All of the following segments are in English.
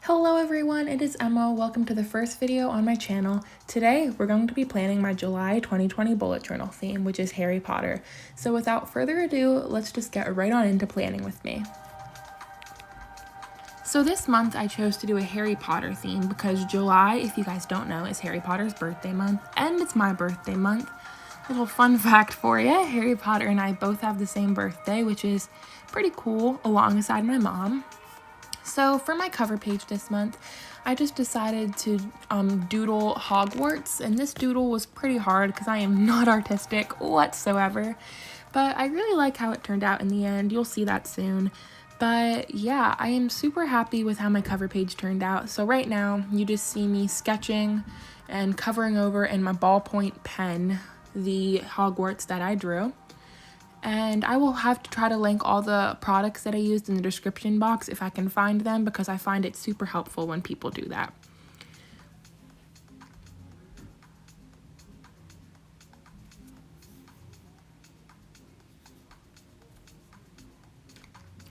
Hello everyone, it is Emma. Welcome to the first video on my channel. Today we're going to be planning my July 2020 bullet journal theme, which is Harry Potter. So without further ado, let's just get right on into planning with me. So this month I chose to do a Harry Potter theme because July, if you guys don't know, is Harry Potter's birthday month and it's my birthday month. Little fun fact for you, Harry Potter and I both have the same birthday, which is pretty cool, alongside my mom. So for my cover page this month, I just decided to doodle Hogwarts, and this doodle was pretty hard because I am not artistic whatsoever, but I really like how it turned out in the end. You'll see that soon. But yeah, I am super happy with how my cover page turned out. So right now, you just see me sketching and covering over in my ballpoint pen the Hogwarts that I drew. And I will have to try to link all the products that I used in the description box if I can find them, because I find it super helpful when people do that.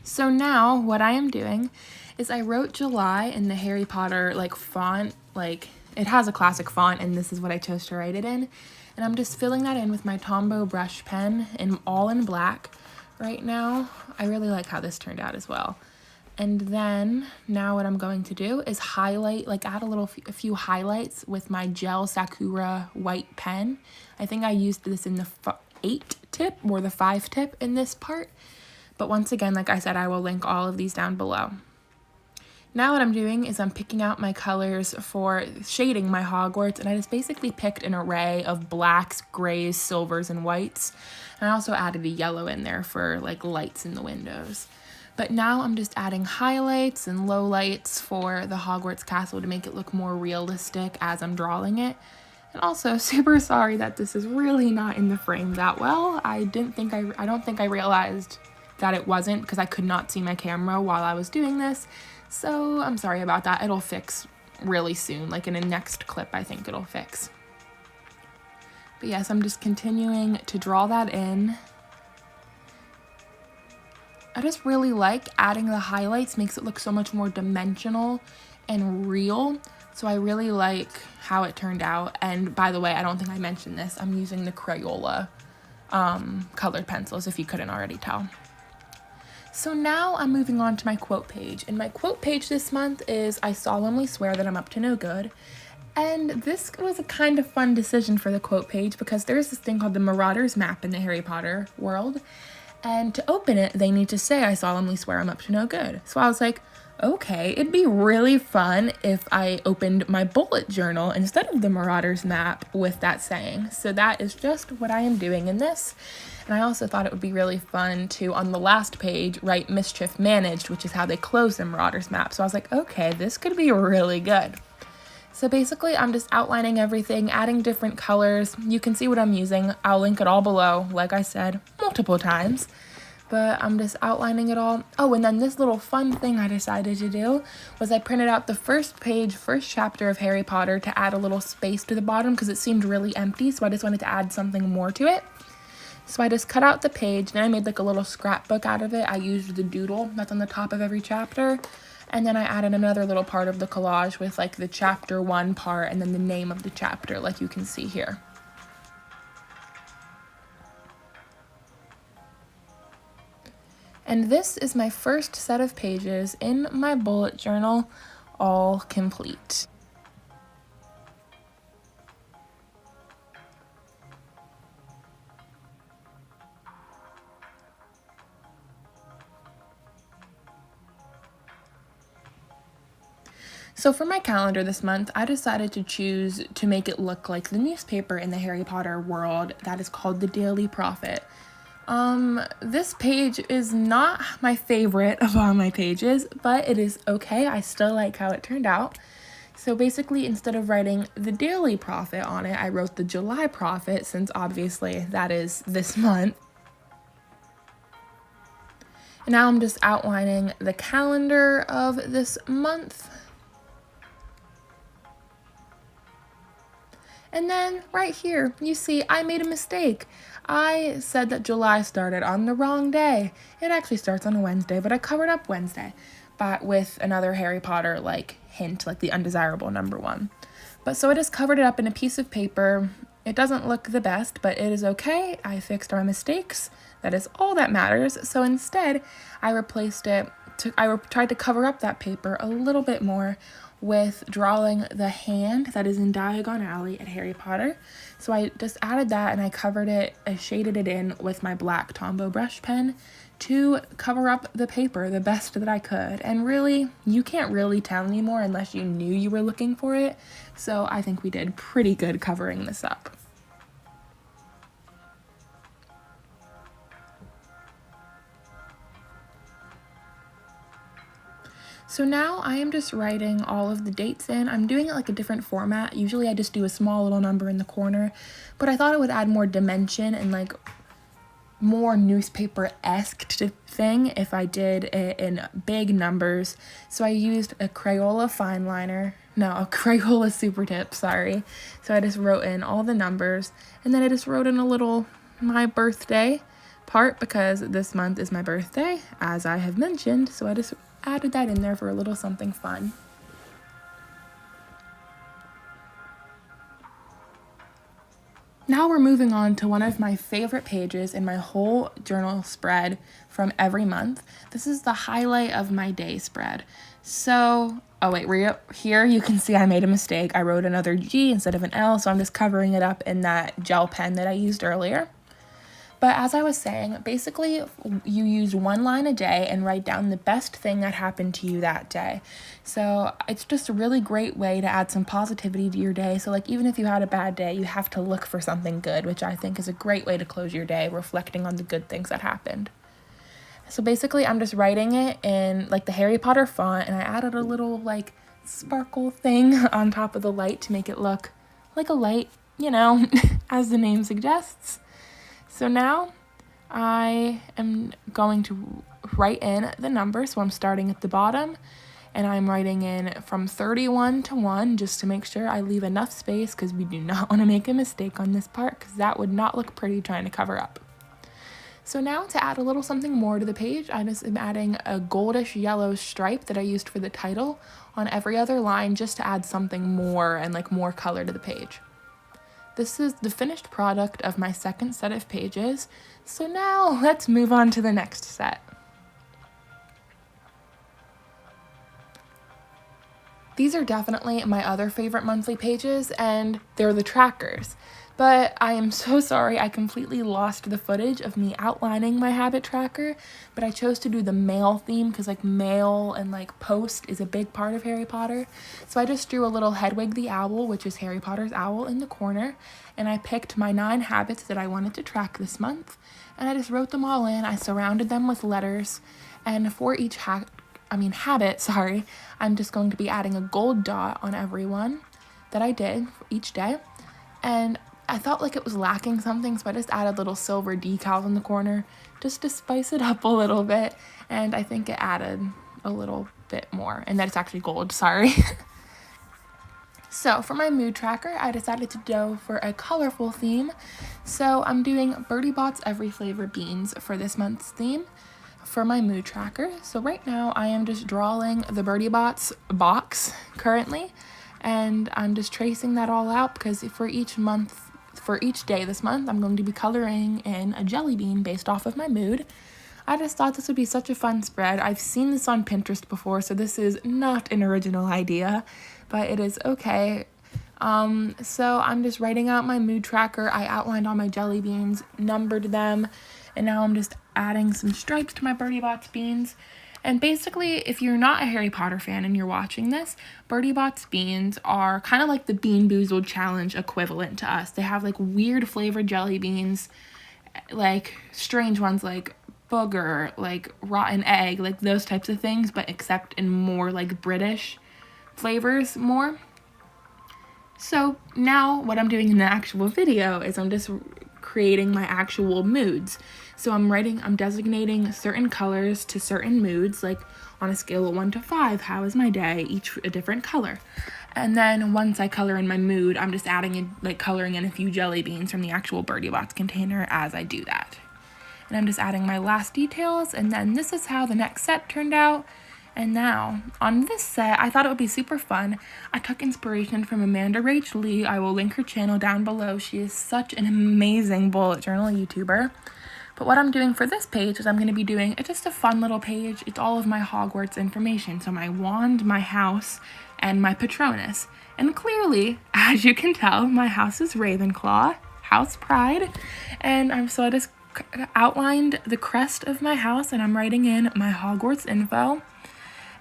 So now what I am doing is I wrote July in the Harry Potter font, it has a classic font, and this is what I chose to write it in. And I'm just filling that in with my Tombow brush pen, and all in black right now. I really like how this turned out as well. And then now what I'm going to do is highlight, add a few highlights with my gel Sakura white pen. I think I used this in the 8 tip or the 5 tip in this part. But once again, like I said, I will link all of these down below. Now what I'm doing is I'm picking out my colors for shading my Hogwarts, and I just basically picked an array of blacks, grays, silvers, and whites. And I also added a yellow in there for lights in the windows. But now I'm just adding highlights and lowlights for the Hogwarts castle to make it look more realistic as I'm drawing it. And also, super sorry that this is really not in the frame that well. I don't think I realized that it wasn't because I could not see my camera while I was doing this. So I'm sorry about that. It'll fix really soon, in the next clip I think it'll fix. But yes, I'm just continuing to draw that in. I just really like adding the highlights, makes it look so much more dimensional and real. So I really like how it turned out. And by the way, I don't think I mentioned this, I'm using the Crayola colored pencils, if you couldn't already tell. So now I'm moving on to my quote page, and my quote page this month is "I solemnly swear that I'm up to no good." And this was a kind of fun decision for the quote page because there's this thing called the Marauders map in the Harry Potter world, and to open it they need to say "I solemnly swear I'm up to no good." So I was like, okay, it'd be really fun if I opened my bullet journal instead of the Marauders map with that saying. So that is just what I am doing in this. And I also thought it would be really fun to, on the last page, write "Mischief Managed," which is how they close the Marauders map. So I was like, okay, this could be really good. So basically, I'm just outlining everything, adding different colors. You can see what I'm using. I'll link it all below, like I said, multiple times. But I'm just outlining it all. Oh, and then this little fun thing I decided to do was I printed out the first chapter of Harry Potter to add a little space to the bottom because it seemed really empty, so I just wanted to add something more to it. So I just cut out the page, and I made a little scrapbook out of it. I used the doodle that's on the top of every chapter, and then I added another little part of the collage with the chapter 1 part and then the name of the chapter, like you can see here. And this is my first set of pages in my bullet journal, all complete. So for my calendar this month, I decided to choose to make it look like the newspaper in the Harry Potter world that is called the Daily Prophet. This page is not my favorite of all my pages, but it is okay. I still like how it turned out. So basically, instead of writing the Daily Prophet on it, I wrote the July Prophet, since obviously that is this month. And now I'm just outlining the calendar of this month. And then right here, you see I made a mistake. I said that July started on the wrong day. It actually starts on a Wednesday, but I covered up Wednesday, but with another Harry Potter like hint, like the undesirable number 1. But so I just covered it up in a piece of paper. It doesn't look the best, but it is okay. I fixed my mistakes. That is all that matters. So instead, I replaced it. I tried to cover up that paper a little bit more with drawing the hand that is in Diagon Alley at Harry Potter. So I just added that and I covered it, I shaded it in with my black Tombow brush pen to cover up the paper the best that I could. And really, you can't really tell anymore unless you knew you were looking for it. So I think we did pretty good covering this up. So now I am just writing all of the dates in. I'm doing it like a different format. Usually I just do a small little number in the corner, but I thought it would add more dimension and like more newspaper-esque thing if I did it in big numbers. So I used a Crayola a Crayola Super Tip, sorry. So I just wrote in all the numbers, and then I just wrote in a little my birthday part because this month is my birthday, as I have mentioned. So I just added that in there for a little something fun. Now we're moving on to one of my favorite pages in my whole journal spread from every month. This is the highlight of my day spread. So, here you can see I made a mistake. I wrote another G instead of an L, so I'm just covering it up in that gel pen that I used earlier. But as I was saying, basically you use one line a day and write down the best thing that happened to you that day. So it's just a really great way to add some positivity to your day. So like even if you had a bad day, you have to look for something good, which I think is a great way to close your day, reflecting on the good things that happened. So basically I'm just writing it in like the Harry Potter font, and I added a little like sparkle thing on top of the light to make it look like a light, as the name suggests. So now I am going to write in the number. So I'm starting at the bottom and I'm writing in from 31 to 1 just to make sure I leave enough space, because we do not want to make a mistake on this part, because that would not look pretty trying to cover up. So now to add a little something more to the page, I just am adding a goldish yellow stripe that I used for the title on every other line just to add something more and like more color to the page. This is the finished product of my second set of pages. So now let's move on to the next set. These are definitely my other favorite monthly pages, and they're the trackers. But I am so sorry, I completely lost the footage of me outlining my habit tracker, but I chose to do the mail theme because like mail and like post is a big part of Harry Potter. So I just drew a little Hedwig the owl, which is Harry Potter's owl, in the corner, and I picked my 9 habits that I wanted to track this month, and I just wrote them all in. I surrounded them with letters, and for each habit, I'm just going to be adding a gold dot on every one that I did for each day. And I felt like it was lacking something, so I just added little silver decals in the corner just to spice it up a little bit, and I think it added a little bit more, and that it's actually gold, sorry. So for my mood tracker, I decided to go for a colorful theme. So I'm doing Bertie Bott's Every Flavor Beans for this month's theme for my mood tracker. So right now I am just drawing the Bertie Bott's box currently, and I'm just tracing that all out because for each day this month, I'm going to be coloring in a jelly bean based off of my mood. I just thought this would be such a fun spread. I've seen this on Pinterest before, so this is not an original idea, but it is okay. So I'm just writing out my mood tracker. I outlined all my jelly beans, numbered them, and now I'm just adding some stripes to my Bertie Bott's beans. And basically, if you're not a Harry Potter fan and you're watching this, Bertie Bott's beans are kind of like the Bean Boozled Challenge equivalent to us. They have like weird flavored jelly beans, like strange ones like booger, like rotten egg, like those types of things, but except in more like British flavors more. So now what I'm doing in the actual video is I'm just creating my actual moods. So I'm designating certain colors to certain moods, like on a scale of 1 to 5, how is my day, each a different color. And then once I color in my mood, I'm just adding in, like coloring in a few jelly beans from the actual Birdie Box container as I do that. And I'm just adding my last details, and then this is how the next set turned out. And now, on this set, I thought it would be super fun. I took inspiration from Amanda Rach Lee. I will link her channel down below. She is such an amazing bullet journal YouTuber. But what I'm doing for this page is I'm going to be doing just a fun little page. It's all of my Hogwarts information. So my wand, my house, and my Patronus. And clearly, as you can tell, my house is Ravenclaw, House Pride. And I just outlined the crest of my house, and I'm writing in my Hogwarts info.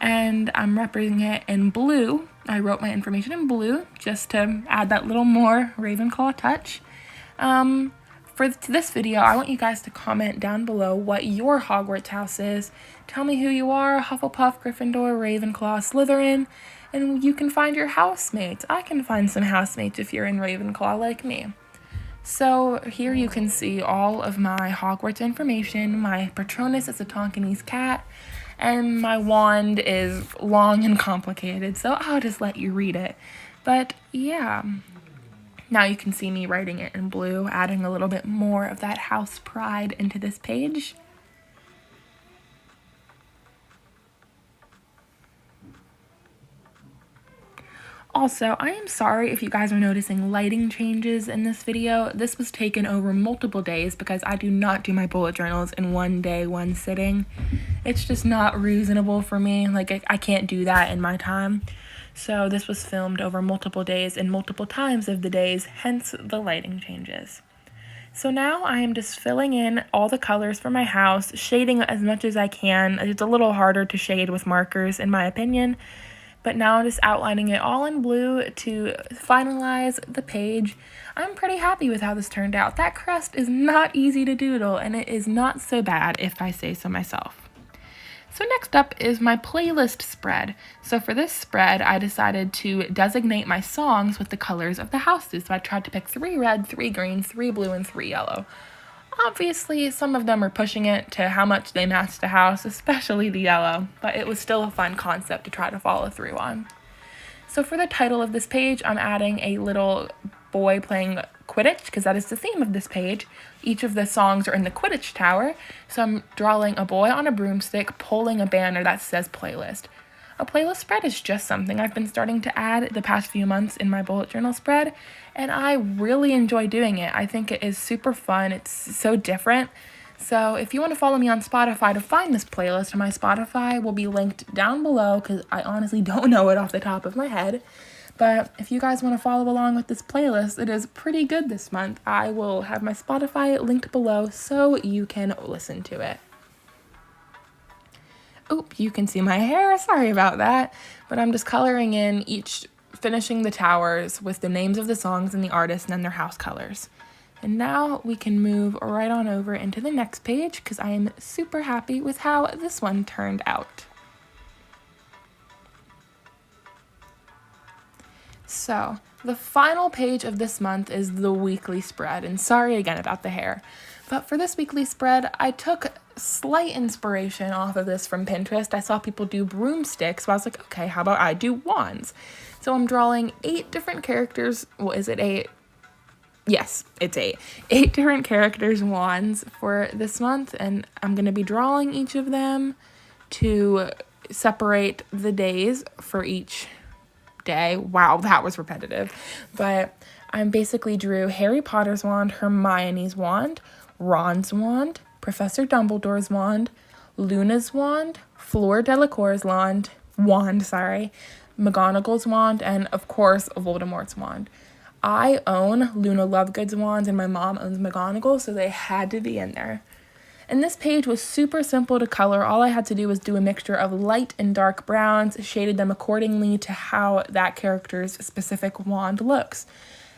And I'm representing it in blue. I wrote my information in blue just to add that little more Ravenclaw touch. For this video, I want you guys to comment down below what your Hogwarts house is. Tell me who you are, Hufflepuff, Gryffindor, Ravenclaw, Slytherin, and you can find your housemates. I can find some housemates if you're in Ravenclaw like me. So here you can see all of my Hogwarts information. My Patronus is a Tonkinese cat, and my wand is long and complicated, so I'll just let you read it. But yeah, now you can see me writing it in blue, adding a little bit more of that house pride into this page. Also, I am sorry if you guys are noticing lighting changes in this video. This was taken over multiple days because I do not do my bullet journals in one day, one sitting. It's just not reasonable for me. Like, I can't do that in my time. So this was filmed over multiple days and multiple times of the days, hence the lighting changes. So now I am just filling in all the colors for my house, shading as much as I can. It's a little harder to shade with markers in my opinion. But now I'm just outlining it all in blue to finalize the page. I'm pretty happy with how this turned out. That crest is not easy to doodle, and it is not so bad if I say so myself. So next up is my playlist spread. So for this spread, I decided to designate my songs with the colors of the houses. So I tried to pick 3 red, 3 green, 3 blue, and 3 yellow. Obviously, some of them are pushing it to how much they match the house, especially the yellow, but it was still a fun concept to try to follow through on. So for the title of this page, I'm adding a little boy playing Quidditch, because that is the theme of this page. Each of the songs are in the Quidditch tower, so I'm drawing a boy on a broomstick pulling a banner that says playlist. A playlist spread is just something I've been starting to add the past few months in my bullet journal spread, and I really enjoy doing it. I think it is super fun. It's so different. So if you want to follow me on Spotify to find this playlist, my Spotify will be linked down below because I honestly don't know it off the top of my head. But if you guys want to follow along with this playlist, it is pretty good this month. I will have my Spotify linked below so you can listen to it. Oop, you can see my hair, sorry about that. But I'm just coloring in finishing the towers with the names of the songs and the artists and then their house colors. And now we can move right on over into the next page because I am super happy with how this one turned out. So, the final page of this month is the weekly spread, and sorry again about the hair. But for this weekly spread, I took slight inspiration off of this from Pinterest. I saw people do broomsticks, so I was like, okay, how about I do wands? So I'm drawing 8 different characters. Well, is it 8? Yes, it's 8. 8 different characters' wands for this month, and I'm going to be drawing each of them to separate the days for each day. Wow, that was repetitive. But I basically drew Harry Potter's wand, Hermione's wand, Ron's wand, Professor Dumbledore's wand, Luna's wand, Fleur Delacour's wand, McGonagall's wand, and of course Voldemort's wand. I own Luna Lovegood's wands and my mom owns McGonagall, so they had to be in there. And this page was super simple to color. All I had to do was do a mixture of light and dark browns, shaded them accordingly to how that character's specific wand looks.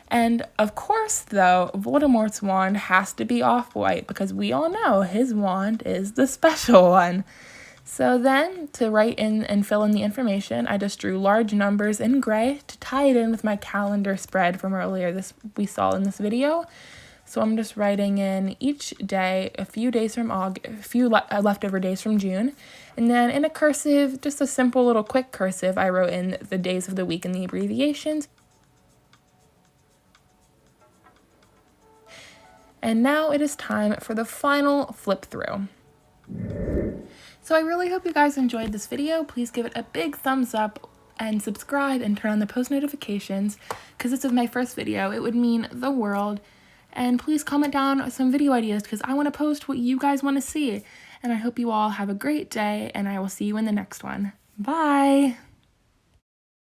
And of course, though, Voldemort's wand has to be off-white because we all know his wand is the special one. So then, to write in and fill in the information, I just drew large numbers in gray to tie it in with my calendar spread from earlier we saw in this video. So I'm just writing in each day, a few days from August, a few leftover days from June. And then in a cursive, just a simple little quick cursive, I wrote in the days of the week and the abbreviations. And now it is time for the final flip through. So I really hope you guys enjoyed this video. Please give it a big thumbs up and subscribe and turn on the post notifications, because this is my first video. It would mean the world. And please comment down some video ideas, because I want to post what you guys want to see. And I hope you all have a great day, and I will see you in the next one. Bye!